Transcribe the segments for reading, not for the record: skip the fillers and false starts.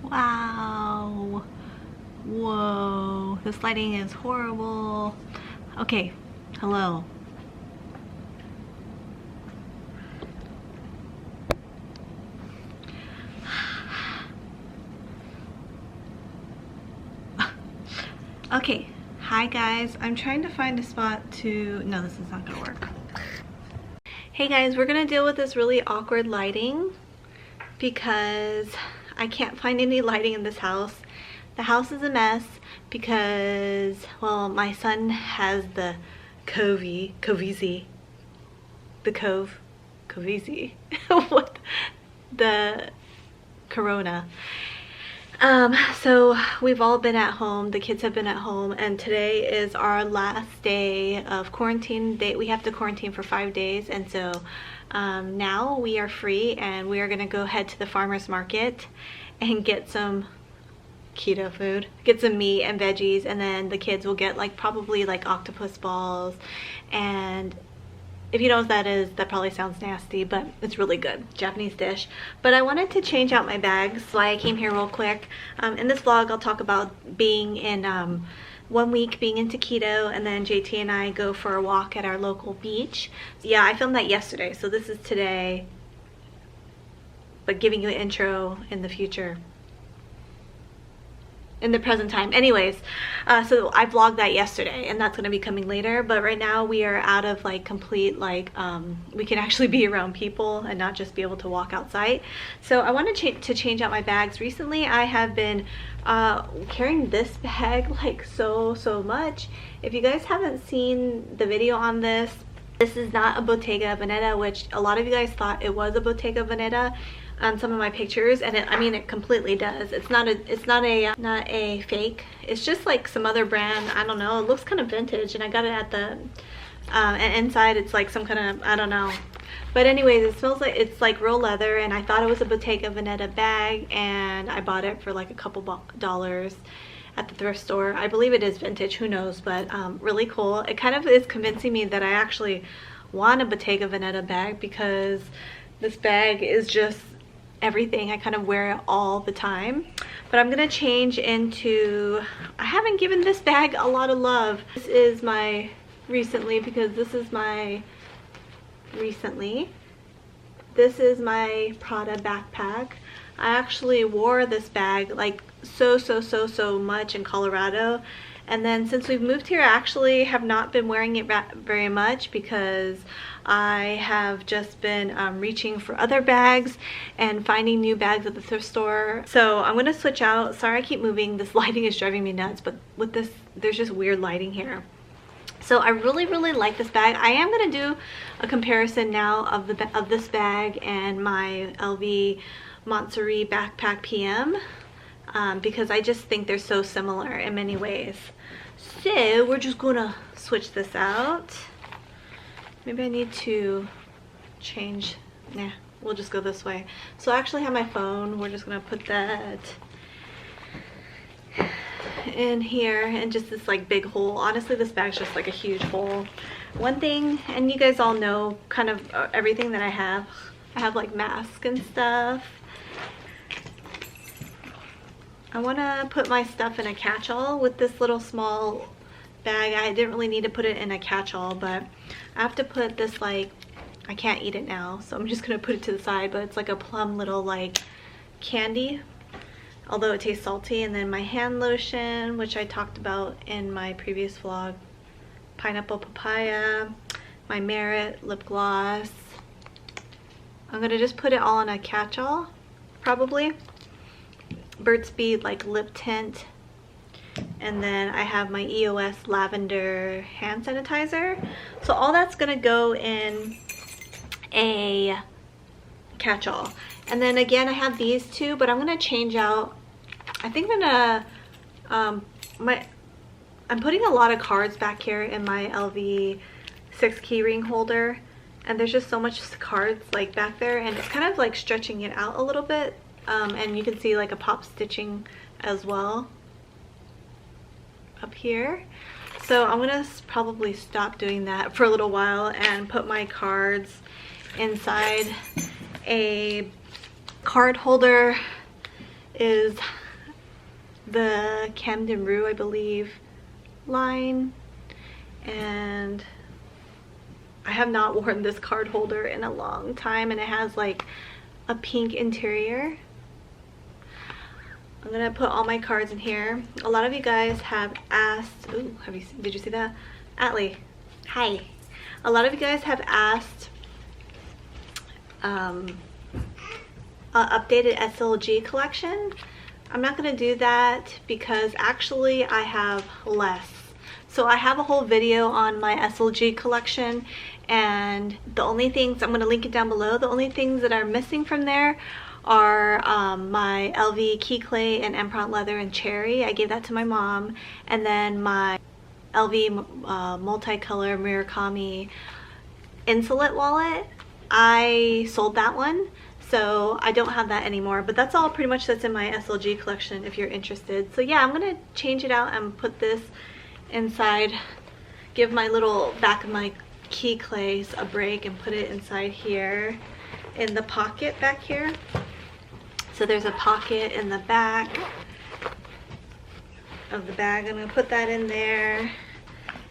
Wow. Whoa. This lighting is horrible. Okay. Hello. Okay. Hi guys. I'm trying to find a spot to... No, this is not gonna work. Hey guys, we're gonna deal with this really awkward lighting because I can't find any lighting in this house. The house is a mess because, well, my son has the Covizi, what? The corona. So we've all been at home, the kids have been at home, and today is our last day of quarantine. We have to quarantine for 5 days, and so now we are free and we are gonna go head to the farmer's market and get some keto food, get some meat and veggies, and then the kids will get probably octopus balls. And if you know what that is, that probably sounds nasty, but it's really good. Japanese dish. But I wanted to change out my bags, so I came here real quick. In this vlog, I'll talk about being in 1 week being into keto, and then JT and I go for a walk at our local beach. Yeah, I filmed that yesterday, so this is today, but giving you an intro in the future. In the present time. Anyways, so I vlogged that yesterday, and that's going to be coming later, but right now we are out of complete we can actually be around people and not just be able to walk outside. So I wanted to change out my bags. Recently I have been carrying this bag so much. If you guys haven't seen the video on this is not a Bottega Veneta, which a lot of you guys thought it was a Bottega Veneta on some of my pictures, and I mean it completely does. It's not a fake. It's just some other brand. I don't know. It looks kind of vintage, and I got it at the and inside it's some kind of, I don't know. But anyways, it smells like it's real leather, and I thought it was a Bottega Veneta bag, and I bought it for a couple dollars at the thrift store. I believe it is vintage, who knows, but really cool. It kind of is convincing me that I actually want a Bottega Veneta bag, because this bag is just everything. I kind of wear it all the time. But I'm gonna change into, I haven't given this bag a lot of love. This is my recently, this is my Prada backpack. I actually wore this bag so much in Colorado, and then since we've moved here I actually have not been wearing it very much, because I have just been reaching for other bags and finding new bags at the thrift store. So I'm gonna switch out. Sorry I keep moving, this lighting is driving me nuts, but with this there's just weird lighting here. So I really like this bag. I am gonna do a comparison now of this bag and my LV Montsuri backpack PM, because I just think they're so similar in many ways. So we're just gonna switch this out. Maybe I need to change. Nah, we'll just go this way. So I actually have my phone. We're just gonna put that in here, and just this big hole. Honestly, this bag's just a huge hole. One thing, and you guys all know kind of everything that I have masks and stuff. I want to put my stuff in a catch-all with this little small bag. I didn't really need to put it in a catch-all, but I have to put this I can't eat it now, so I'm just gonna put it to the side, but it's a plum little candy, although it tastes salty. And then my hand lotion, which I talked about in my previous vlog, pineapple papaya, my Merit lip gloss. I'm gonna just put it all in a catch-all, probably. Burt's Bees lip tint, and then I have my EOS lavender hand sanitizer. So all that's gonna go in a catch-all. And then again I have these two, but I'm gonna change out. I think I'm gonna I'm putting a lot of cards back here in my LV 6 keyring holder, and there's just so much cards back there, and it's kind of stretching it out a little bit. And you can see a pop stitching as well up here. So I'm gonna probably stop doing that for a little while and put my cards inside a card holder. is the Camden Rue, I believe, line. And I have not worn this card holder in a long time, and it has like a pink interior. I'm gonna put all my cards in here. A lot of you guys have asked, ooh, did you see that? Atlee, hi. A lot of you guys have asked updated SLG collection. I'm not gonna do that because actually I have less. So I have a whole video on my SLG collection, and the only things, I'm gonna link it down below, the only things that are missing from there are my LV key clay and Empreinte leather and cherry. I gave that to my mom. And then my LV multicolor Murakami insulate wallet, I sold that one, so I don't have that anymore. But that's all pretty much that's in my SLG collection if you're interested. So yeah, I'm gonna change it out and put this inside, give my little back of my key clays a break and put it inside here in the pocket back here. So there's a pocket in the back of the bag. I'm gonna put that in there.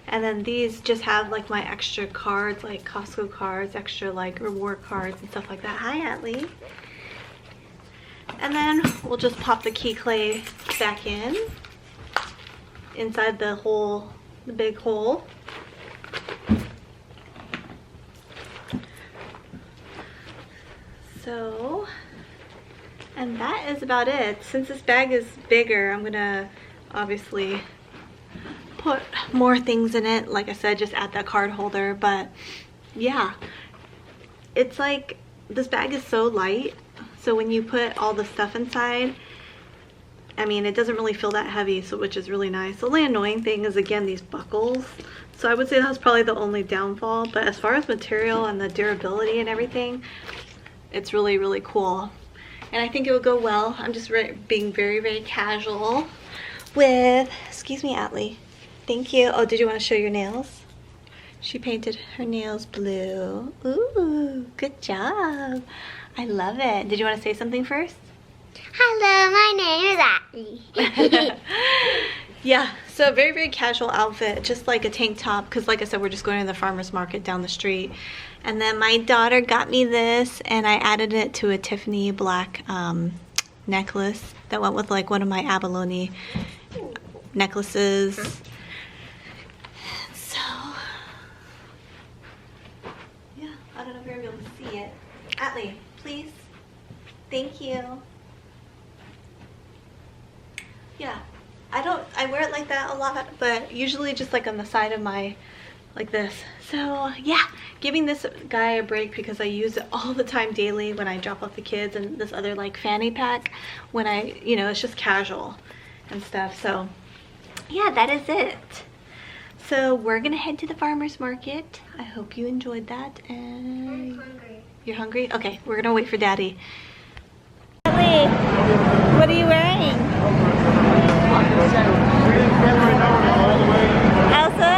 And then these just have like my extra cards, like Costco cards, extra like reward cards and stuff like that. Hi, Atlee. And then we'll just pop the key clay back in inside the hole, the big hole. So, and that is about it. Since this bag is bigger, I'm gonna obviously put more things in it. Like I said, just add that card holder. But yeah, it's like this bag is so light, so when you put all the stuff inside, I mean, it doesn't really feel that heavy, so which is really nice. The only annoying thing is, again, these buckles. So I would say that's probably the only downfall. But as far as material and the durability and everything, it's really, really cool. And I think it would go well. I'm just being very, very casual with, excuse me, Atlee. Thank you. Oh, did you want to show your nails? She painted her nails blue. Ooh, good job. I love it. Did you want to say something first? Hello, my name is Atlee. Yeah, so a very, very casual outfit, just like a tank top, because like I said, we're just going to the farmer's market down the street. And then my daughter got me this, and I added it to a Tiffany black necklace that went with like one of my abalone necklaces. So, yeah, I don't know if you're going to be able to see it. Atlee, please. Thank you. Yeah, I wear it like that a lot, but usually just like on the side of my, like this. So yeah, giving this guy a break because I use it all the time daily when I drop off the kids, and this other like fanny pack when I, you know, it's just casual and stuff. So yeah, that is it. So we're gonna head to the farmer's market. I hope you enjoyed that. And I'm hungry. You're hungry? Okay, we're gonna wait for Daddy. Atlee, what are you wearing? Elsa?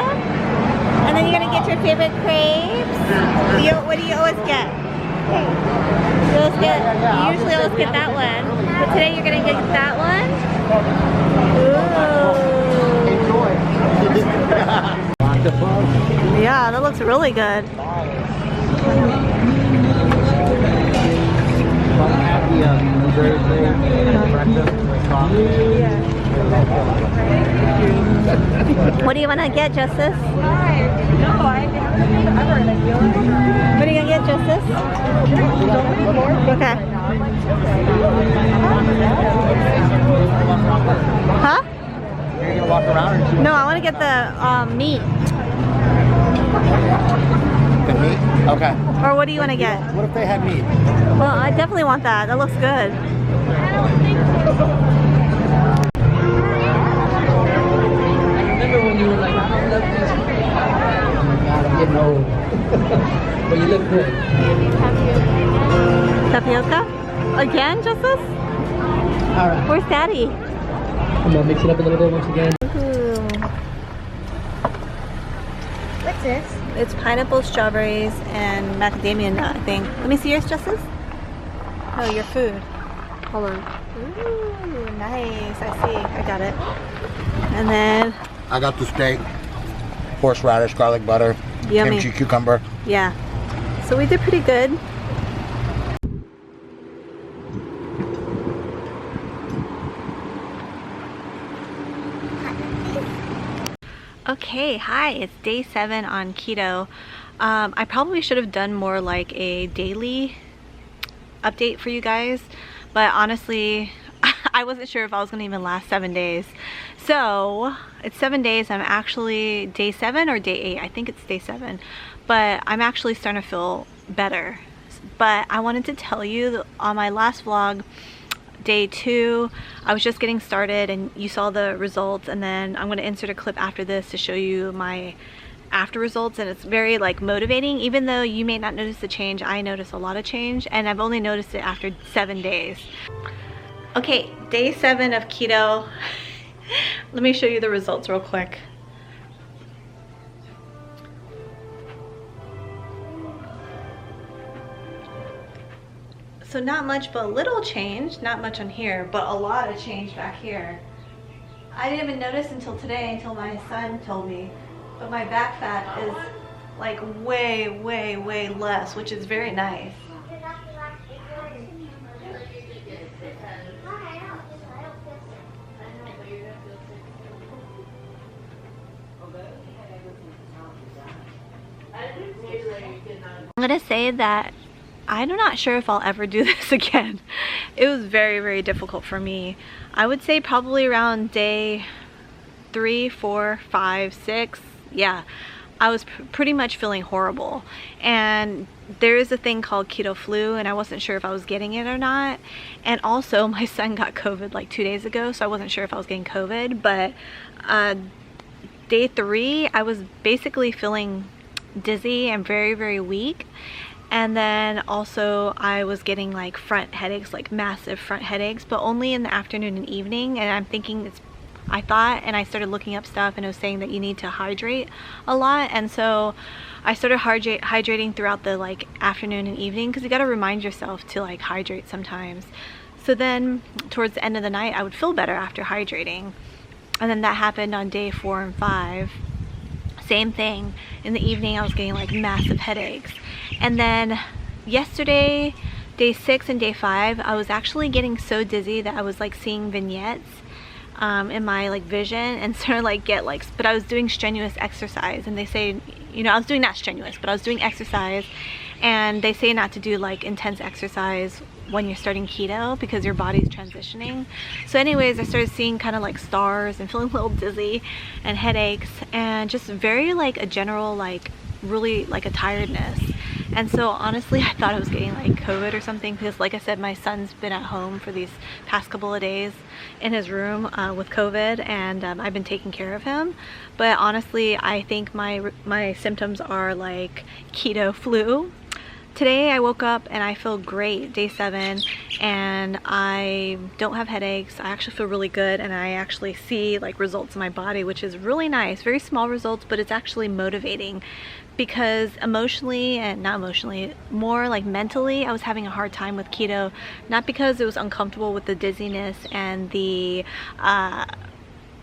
And then you're gonna get your favorite crepes. What do you always get? You usually always get that one. But today you're gonna get that one? Ooh. Yeah, that looks really good. What do you want to get, Justice? What are you going to get, Justice? Okay. Huh? You're going to walk around? Or no, I want to get the meat. The meat? Okay. Or what do you want to get? What if they had meat? Well, I definitely want that. That looks good. Remember when you were like, I love this? Oh my God, I'm getting old. But you look good. Tapioca? Again, Justice? Alright. Where's Daddy? I'm gonna mix it up a little bit once again. Ooh. What's this? It's pineapple, strawberries, and macadamia nut, I think. Let me see yours, Justice. Oh, your food. Hold on. Ooh, nice. I see. I got it. And then I got the steak, horseradish, garlic butter, yummy. kimchi, cucumber. Yeah. So we did pretty good. Okay, hi, it's day 7 on keto. I probably should have done more like a daily update for you guys, but honestly, I wasn't sure if I was gonna even last 7 days. So it's 7 days. I'm actually day 7 or day 8. I think it's day 7, but I'm actually starting to feel better. But I wanted to tell you that on my last vlog, day 2, I was just getting started and you saw the results, and then I'm going to insert a clip after this to show you my after results, and it's very like motivating. Even though you may not notice the change, I notice a lot of change, and I've only noticed it after 7 days. Okay, day 7 of keto. Let me show you the results real quick. So not much, but a little change. Not much on here, but a lot of change back here. I didn't even notice until today, until my son told me. But my back fat is like way, way, way less, which is very nice. I'm gonna say that I'm not sure if I'll ever do this again. It was very, very difficult for me. I would say probably around day 3, 4, 5, 6. Yeah, I was pretty much feeling horrible. And there is a thing called Keto Flu, and I wasn't sure if I was getting it or not. And also, my son got COVID like 2 days ago, so I wasn't sure if I was getting COVID. But day 3, I was basically feeling dizzy and very, very weak. And then also I was getting like front headaches, like massive front headaches, but only in the afternoon and evening. And I'm thinking I started looking up stuff, and it was saying that you need to hydrate a lot. And so I started hydrating throughout the like afternoon and evening, because you got to remind yourself to like hydrate sometimes. So then towards the end of the night, I would feel better after hydrating. And then that happened on day 4 and 5. Same thing. In the evening, I was getting like massive headaches. And then yesterday, day 6 and day 5, I was actually getting so dizzy that I was like seeing vignettes in my like vision, and sort of like but I was doing strenuous exercise, and they say, you know, I was doing not strenuous, but I was doing exercise, and they say not to do like intense exercise when you're starting keto because your body's transitioning. So anyways, I started seeing kind of like stars and feeling a little dizzy and headaches, and just very like a general like really like a tiredness. And so honestly, I thought I was getting like COVID or something, because like I said, my son's been at home for these past couple of days in his room with COVID, and I've been taking care of him. But honestly, I think my symptoms are like keto flu. Today I woke up and I feel great, day 7, and I don't have headaches. I actually feel really good, and I actually see like results in my body, which is really nice. Very small results, but it's actually motivating, because emotionally, and not emotionally, more like mentally, I was having a hard time with keto. Not because it was uncomfortable with the dizziness and the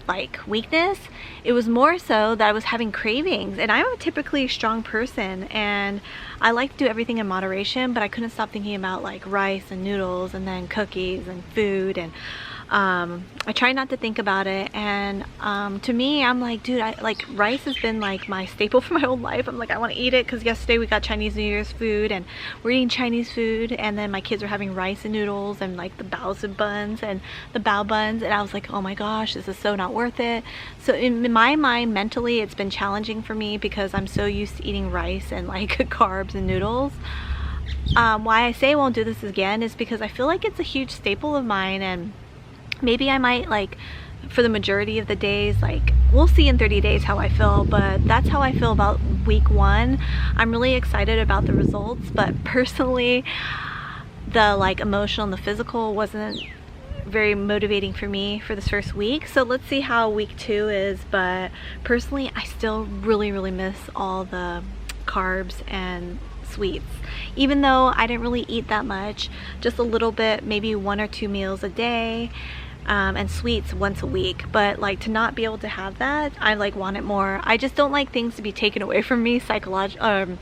like weakness. It was more so that I was having cravings, and I'm a typically strong person, and I like to do everything in moderation, but I couldn't stop thinking about like rice and noodles and then cookies and food, and I try not to think about it. And to me, I'm like, dude, like rice has been like my staple for my whole life. I'm like, I want to eat it, because yesterday we got Chinese New Year's food, and we're eating Chinese food, and then my kids were having rice and noodles and like the baozi buns and the bao buns, and I was like, oh my gosh, this is so not worth it. So in my mind, mentally, it's been challenging for me, because I'm so used to eating rice and like carbs and noodles. Why I say I won't do this again is because I feel like it's a huge staple of mine, and maybe I might, like, for the majority of the days, like, we'll see in 30 days how I feel, but that's how I feel about week 1. I'm really excited about the results, but personally, the like emotional and the physical wasn't very motivating for me for this first week. So let's see how week 2 is. But personally, I still really, really miss all the carbs and sweets. Even though I didn't really eat that much, just a little bit, maybe 1 or 2 meals a day, and sweets once a week. But like to not be able to have that, I like want it more. I just don't like things to be taken away from me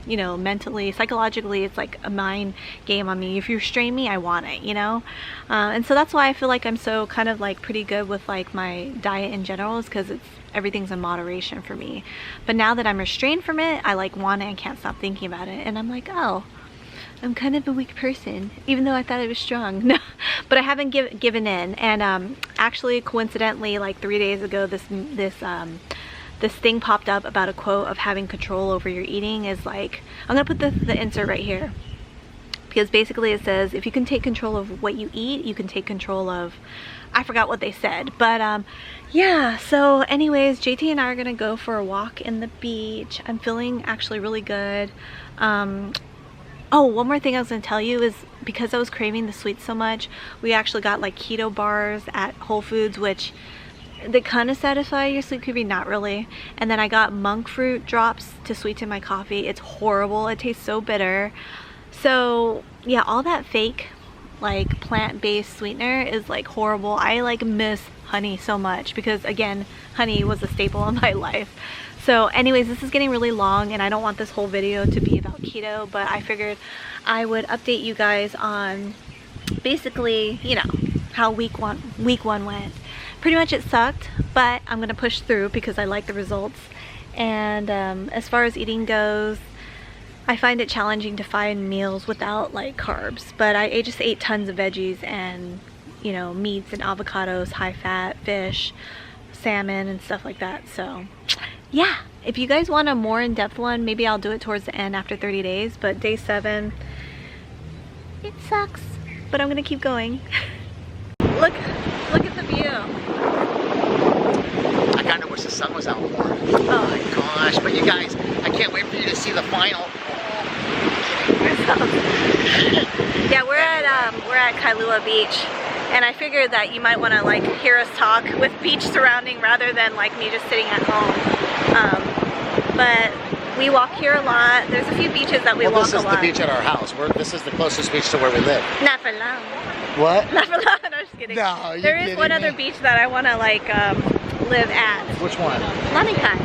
you know, mentally, psychologically. It's like a mind game on me. If you restrain me, I want it, you know. And so that's why I feel like I'm so kind of like pretty good with like my diet in general, is because everything's in moderation for me. But now that I'm restrained from it, I like want it and can't stop thinking about it, and I'm like, oh, I'm kind of a weak person, even though I thought I was strong. No, but I haven't given in. And actually, coincidentally, like 3 days ago, this thing popped up about a quote of having control over your eating. Is like, I'm gonna put the insert right here, because basically it says if you can take control of what you eat, you can take control of, I forgot what they said, but yeah. So anyways, JT and I are gonna go for a walk in the beach. I'm feeling actually really good. Oh, one more thing I was gonna tell you is, because I was craving the sweets so much, we actually got like keto bars at Whole Foods, which they kind of satisfy your sweet craving, not really. And then I got monk fruit drops to sweeten my coffee. It's horrible. It tastes so bitter. So yeah, all that fake like plant-based sweetener is like horrible. I like miss honey so much, because again, honey was a staple in my life. So anyways, this is getting really long and I don't want this whole video to be about keto, but I figured I would update you guys on basically, you know, how week one went. Pretty much it sucked, but I'm gonna push through because I like the results. And as far as eating goes, I find it challenging to find meals without like carbs, but I just ate tons of veggies and, you know, meats and avocados, high fat, fish, salmon and stuff like that. So yeah, if you guys want a more in-depth one, maybe I'll do it towards the end after 30 days, but day 7, it sucks, but I'm gonna keep going. Look at the view. I kind of wish the sun was out more. Oh my Gosh, but you guys, I can't wait for you to see the final. Yeah, we're at Kailua Beach, and I figured that you might want to like hear us talk with beach surrounding rather than like me just sitting at home. But we walk here a lot. There's a few beaches that we walk a lot. This is the beach at our house. This is the closest beach to where we live. Not for long. What? Not for long. No, just kidding. No, you're there is kidding one me. other beach that I want to like live at. Which one? Lanikai.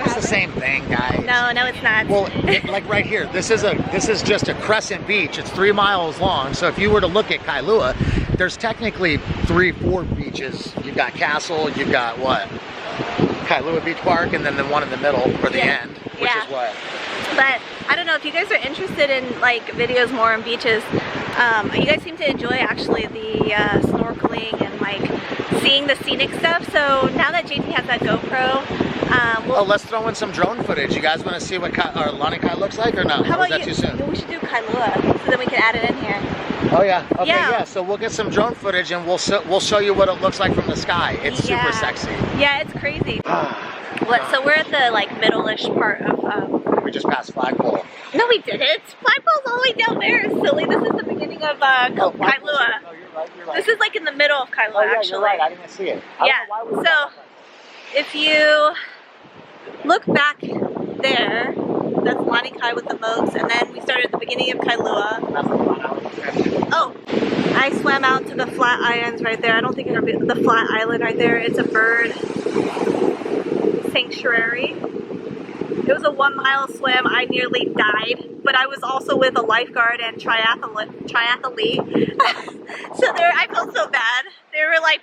It's the same thing, guys. No, it's not. Well, like right here, this is just a crescent beach. It's 3 miles long. So if you were to look at Kailua, there's technically 3-4 beaches. You've got Castle, you've got what? Kailua Beach Park, and then the one in the middle for the end, which is what? But I don't know if you guys are interested in like videos more on beaches. You guys seem to enjoy actually the snorkeling and like seeing the scenic stuff. So now that JT has that GoPro, let's throw in some drone footage. You guys want to see what Lanikai looks like or no? How or about is that too soon? We should do Kailua so then we can add it in here. Oh yeah. Okay. Yeah. Yeah. So we'll get some drone footage and we'll show you what it looks like from the sky. It's super sexy. Yeah, it's crazy. So we're at the like middle-ish part of. We just passed Flagpole. No, we didn't. Flagpole's all the way down there. Silly. This is the beginning of Kailua. No, you're right. This is like in the middle of Kailua, actually. You're right. I didn't see it. So if you look back there, that's Lanikai with the moats, and then we started at the beginning of Kailua. Oh, I swam out to the flat islands right there. I don't think it'll be the flat island right there. It's a bird sanctuary. It was a 1 mile swim. I nearly died, but I was also with a lifeguard and triathlete. So I felt so bad. They were like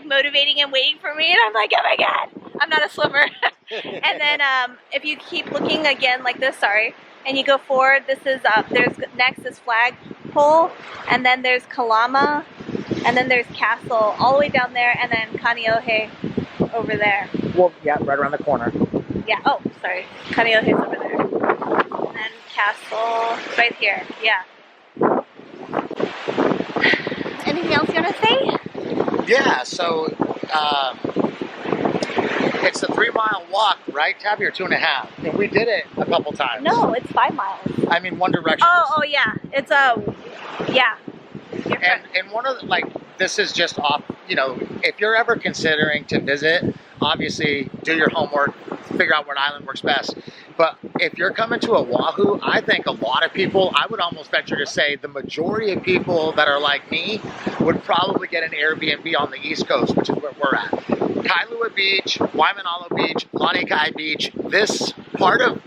motivating and waiting for me, and I'm like, oh my god, I'm not a swimmer. And then if you keep looking again like this, and you go forward, this is there's next is Flagpole, and then there's Kalama, and then there's Castle all the way down there, and then Kaneohe over there. Well, yeah, right around the corner. Yeah. Oh, sorry. Kaneohe's over there. And then Castle right here. Yeah. Anything else you want to say? Yeah. So it's a 3 mile walk, right, Tabby, or 2.5? And we did it a couple times. No, it's 5 miles. I mean, One Direction. Oh yeah. It's yeah. And one of the, this is just off. You know, if you're ever considering to visit, obviously do your homework, figure out what island works best. But if you're coming to Oahu, I think a lot of people, I would almost venture to say the majority of people that are like me would probably get an Airbnb on the East Coast, which is where we're at. Kailua Beach, Waimanalo Beach, Lanikai Beach, this part of,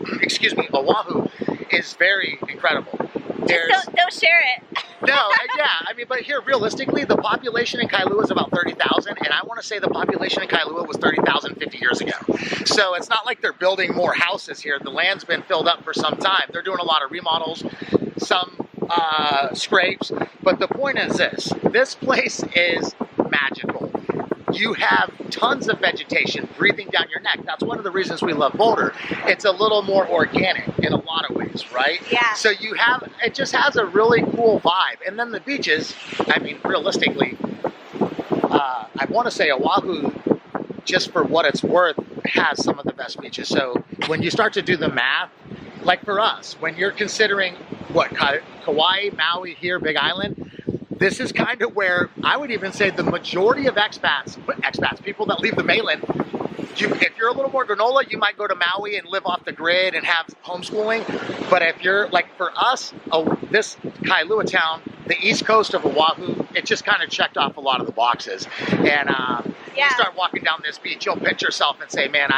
Oahu is very incredible. Don't share it. No, yeah, I mean, but here, realistically, the population in Kailua is about 30,000, and I want to say the population in Kailua was 30,000 50 years ago. So it's not like they're building more houses here. The land's been filled up for some time. They're doing a lot of remodels, some scrapes, but the point is this place is magical. You have tons of vegetation breathing down your neck. That's one of the reasons we love Boulder. It's a little more organic in a lot of ways, right? Yeah. So it just has a really cool vibe. And then the beaches, I mean, realistically, I want to say Oahu, just for what it's worth, has some of the best beaches. So when you start to do the math, like for us, when you're considering Kauai, Maui here, Big Island, this is kind of where I would even say the majority of expats, people that leave the mainland, if you're a little more granola, you might go to Maui and live off the grid and have homeschooling. But if you're like for us, this Kailua town, the east coast of Oahu, it just kind of checked off a lot of the boxes. And you start walking down this beach, you'll pinch yourself and say, man,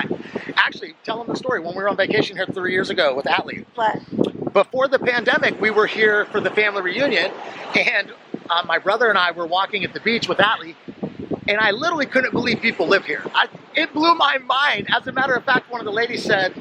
actually tell them the story. When we were on vacation here 3 years ago with Atlee. What? Before the pandemic, we were here for the family reunion, and my brother and I were walking at the beach with Atlee, and I literally couldn't believe people live here. It blew my mind. As a matter of fact, one of the ladies said,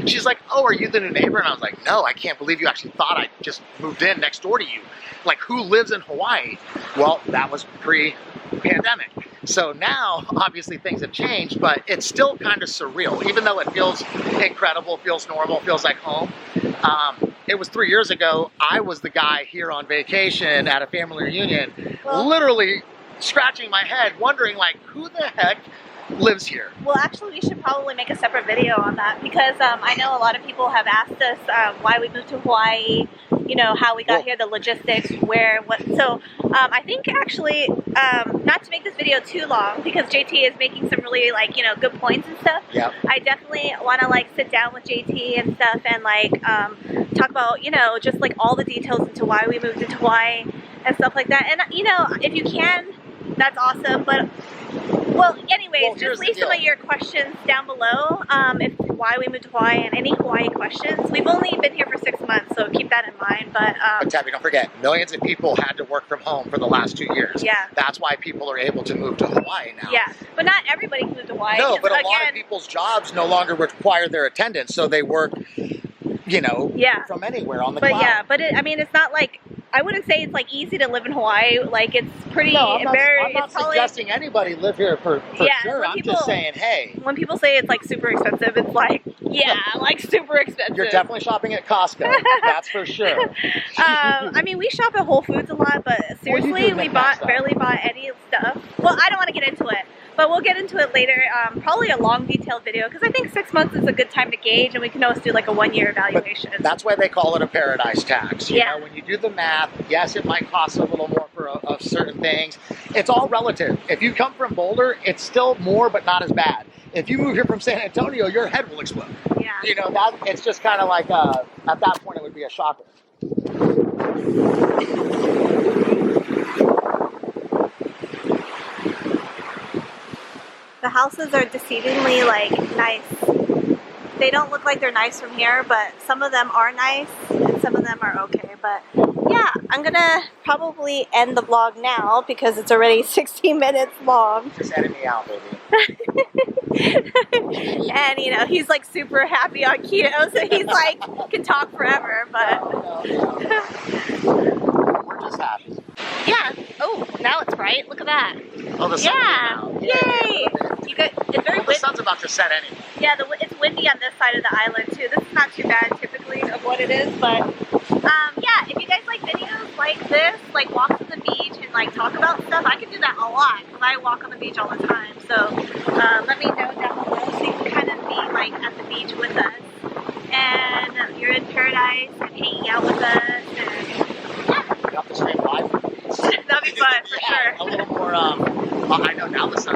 she's like, oh, are you the new neighbor? And I was like, no, I can't believe you actually thought I just moved in next door to you. Like, who lives in Hawaii? Well, that was pre-pandemic. So now, obviously, things have changed, but it's still kind of surreal. Even though it feels incredible, feels normal, feels like home. It was 3 years ago, I was the guy here on vacation at a family reunion, literally scratching my head, wondering, like, who the heck lives here? Well, actually, we should probably make a separate video on that, because I know a lot of people have asked us why we moved to Hawaii, you know, how we got here, the logistics, where, what. So I think actually, not to make this video too long, because JT is making some really, like, you know, good points and stuff. Yep. I definitely want to, like, sit down with JT and stuff and, like, talk about, you know, just, like, all the details into why we moved into Hawaii and stuff like that. And, you know, if you can, that's awesome. But, well, anyways, just leave some of your questions down below, why we moved to Hawaii, and any Hawaii questions. We've only been here for 6 months, so keep that in mind. But Tabby, don't forget, millions of people had to work from home for the last 2 years. Yeah. That's why people are able to move to Hawaii now. Yeah, but not everybody can move to Hawaii. No, but a lot of people's jobs no longer require their attendance, so they work, you know, from anywhere on the cloud. But yeah, but I mean, it's not like, I wouldn't say it's like easy to live in Hawaii. Like, it's pretty I'm not suggesting anybody live here for sure. I'm just saying, hey. When people say it's like super expensive, it's like, yeah, like super expensive. You're definitely shopping at Costco. That's for sure. I mean, we shop at Whole Foods a lot, but seriously, we barely bought any stuff. Well, I don't want to get into it, but we'll get into it later. Probably a long, detailed video, because I think 6 months is a good time to gauge, and we can always do like a 1-year evaluation. But that's why they call it a paradise tax. You know, when you do the math, yes, it might cost a little more for of certain things. It's all relative. If you come from Boulder, it's still more, but not as bad. If you move here from San Antonio, your head will explode. Yeah. You know, it's just kind of like, at that point, it would be a shocker. The houses are deceivingly, like, nice. They don't look like they're nice from here, but some of them are nice and some of them are okay. But yeah, I'm gonna probably end the vlog now because it's already 16 minutes long. Just edit me out, baby. And you know, he's like super happy on keto, so he's like, can talk forever, but we're just happy. Yeah. Oh, now it's bright. Look at that. Oh, the sun's out. Yay! You got, it's very windy. The sun's about to set anyway. Yeah, it's windy on this side of the island too. This is not too bad typically of what it is, but yeah, if you guys like videos like this, like walks on the beach and like talk about stuff, I can do that a lot because I walk on the beach all the time. So let me know down below so you can kind of be like at the beach with us, and you're in paradise and hanging out with us, and got the same vibe. that'd be fun for sure. A little more. I know now the sun